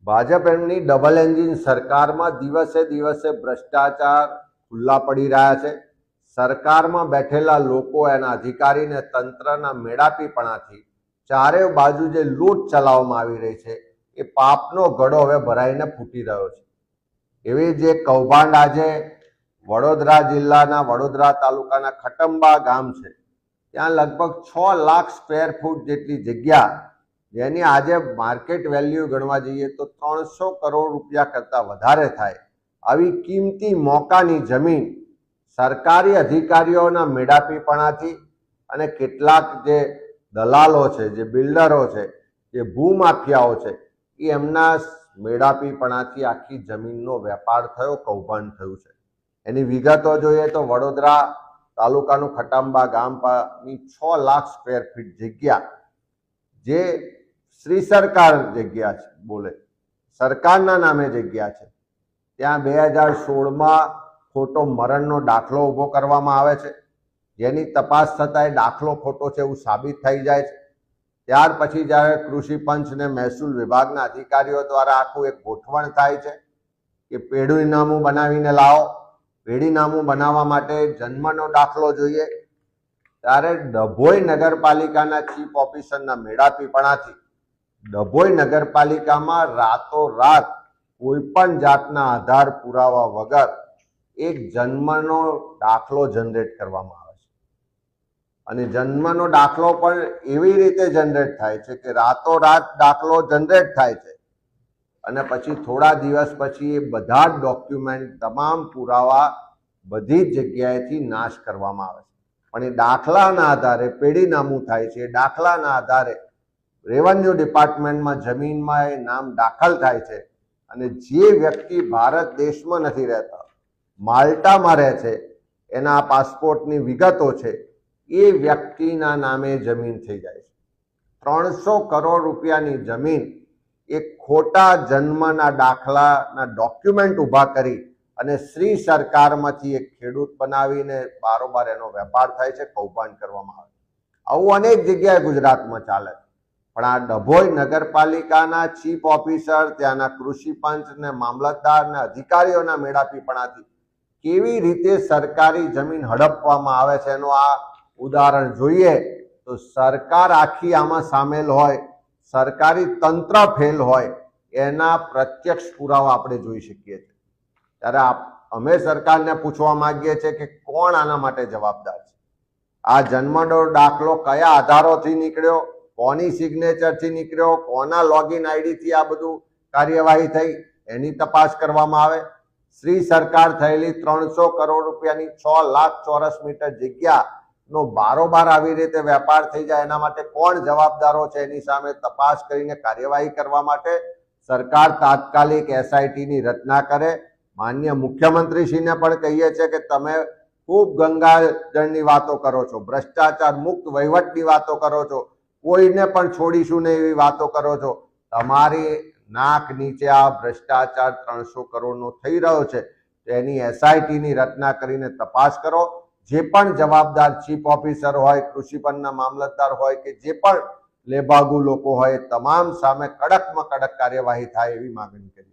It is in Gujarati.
ભાજપ એમની ડબલ એન્જિન સરકારમાં દિવસે દિવસે ભ્રષ્ટાચાર ખુલ્લા પડી રહ્યા છે. સરકારમાં બેઠેલા લોકો એના અધિકારીને તંત્રના મેળાપીપણાથી ચારે બાજુ જે લૂંટ ચલાવવામાં આવી રહી છે એ પાપનો ઘડો હવે ભરાઈને ફૂટી રહ્યો છે. એવી જે કૌભાંડ આજે વડોદરા જિલ્લાના વડોદરા તાલુકાના ખટંબા ગામ છે, ત્યાં લગભગ 6 લાખ સ્ક્વેર ફૂટ જેટલી જગ્યા, જેની આજે માર્કેટ વેલ્યુ ગણવા જઈએ તો 300 કરોડ રૂપિયા કરતાં વધારે થાય, આવી કિંમતી મોકાની જમીન સરકારી અધિકારીઓના મેળાપીપણાથી અને કેટલાક જે દલાલો છે, જે બિલ્ડરો છે, જે ભૂમાફિયાઓ છે, એ એમના મેળાપીપણાથી આખી જમીનનો વેપાર થયો, કૌભાંડ થયું છે. એની વિગતો જોઈએ તો વડોદરા તાલુકાનું ખટાંબા ગામની 6 લાખ સ્ક્વેર ફીટ જગ્યા, જે શ્રી સરકાર જગ્યા છે, બોલે સરકારના નામે જગ્યા છે, ત્યાં 2016માં ખોટો મરણનો દાખલો ઊભો કરવામાં આવે છે, જેની તપાસ થતાં એ દાખલો ખોટો છે એવું સાબિત થઈ જાય છે. ત્યાર પછી જ્યારે કૃષિ પંચ ને મહેસૂલ વિભાગના અધિકારીઓ દ્વારા આખું એક ગોઠવણ થાય છે કે પેઢીનામું બનાવીને લાવો, પેઢીનામું બનાવવા માટે જન્મનો દાખલો જોઈએ, ત્યારે ડભોઈ નગરપાલિકાના ચીફ ઓફિસરના મેળાપીપણાથી ડભોઈ નગરપાલિકામાં રાતોરાત કોઈ પણ જાતના આધાર પુરાવા વગર એક જન્મનો દાખલો જનરેટ કરવામાં આવે છે. અને જન્મનો દાખલો પણ એવી રીતે જનરેટ થાય છે કે રાતોરાત દાખલો જનરેટ થાય છે અને પછી થોડા દિવસ પછી એ બધા જ ડોક્યુમેન્ટ, તમામ પુરાવા બધી જ જગ્યાએથી નાશ કરવામાં આવે છે. પણ એ દાખલાના આધારે પેઢીનામું થાય છે, એ દાખલાના આધારે રેવન્યુ ડિપાર્ટમેન્ટમાં જમીનમાં એ નામ દાખલ થાય છે અને જે વ્યક્તિ ભારત દેશમાં નથી રહેતા, માલ્ટામાં રહે છે, એના પાસપોર્ટની વિગતો છે, એ વ્યક્તિના નામે જમીન થઈ જાય છે. 300 કરોડ રૂપિયાની જમીન એક ખોટા જન્મના દાખલાના ડોક્યુમેન્ટ ઊભા કરી અને શ્રી સરકારમાંથી એક ખેડૂત બનાવીને બારોબાર એનો વેપાર થાય છે, કૌભાંડ કરવામાં આવે છે. આવું અનેક જગ્યાએ ગુજરાતમાં ચાલે છે. પણ આ ડભોઈ નગરપાલિકાના ચીફ ઓફિસર, ત્યાંના કૃષિ પંચ ને મામલતદાર ને અધિકારીઓના મેળાપીપણાથી કેવી રીતે સરકારી જમીન હડપવામાં આવે છે એનું આ ઉદાહરણ જોઈએ તો સરકાર આખી આમાં સામેલ હોય, સરકારી તંત્ર ફેલ હોય, એના પ્રત્યક્ષ પુરાવા આપણે જોઈ શકીએ છીએ. ત્યારે અમે સરકારને પૂછવા માંગીએ છીએ કે કોણ આના માટે જવાબદાર છે? આ જન્મનો દાખલો કયા આધારોથી નીકળ્યો, કોની સિગ્નેચરથી નીકળ્યો, કોના લોગિન આઈડીથી આ બધું કાર્યવાહી થઈ, એની તપાસ કરવામાં આવે. શ્રી સરકાર થયેલી 300 કરોડ રૂપિયાની 6 લાખ ચોરસ મીટર જગ્યાનો બારોબાર આવી રીતે વેપાર થઈ જાય, એના માટે કોણ જવાબદારો છે એની સામે તપાસ કરીને કાર્યવાહી કરવા માટે સરકાર તાત્કાલિક SITની રચના કરે. માનનીય મુખ્યમંત્રીશ્રીને પણ કહીએ છીએ કે તમે ખૂબ ગંગાજળની વાતો કરો છો, ભ્રષ્ટાચાર મુક્ત વહીવટની વાતો કરો છો, કોઈને પણ છોડીશું નહીં એવી વાતો કરો છો. તમારી નાક નીચે આ ભ્રષ્ટાચાર 300 કરોડનો થઈ રહ્યો છે, તેની SITની રચના કરીને તપાસ કરો. જે પણ જવાબદાર ચીફ ઓફિસર હોય, કૃષિ પંચના મામલતદાર હોય કે જે પણ લેભાગુ લોકો હોય, તમામ સામે કડકમાં કડક કાર્યવાહી થાય એવી માંગણી કરી.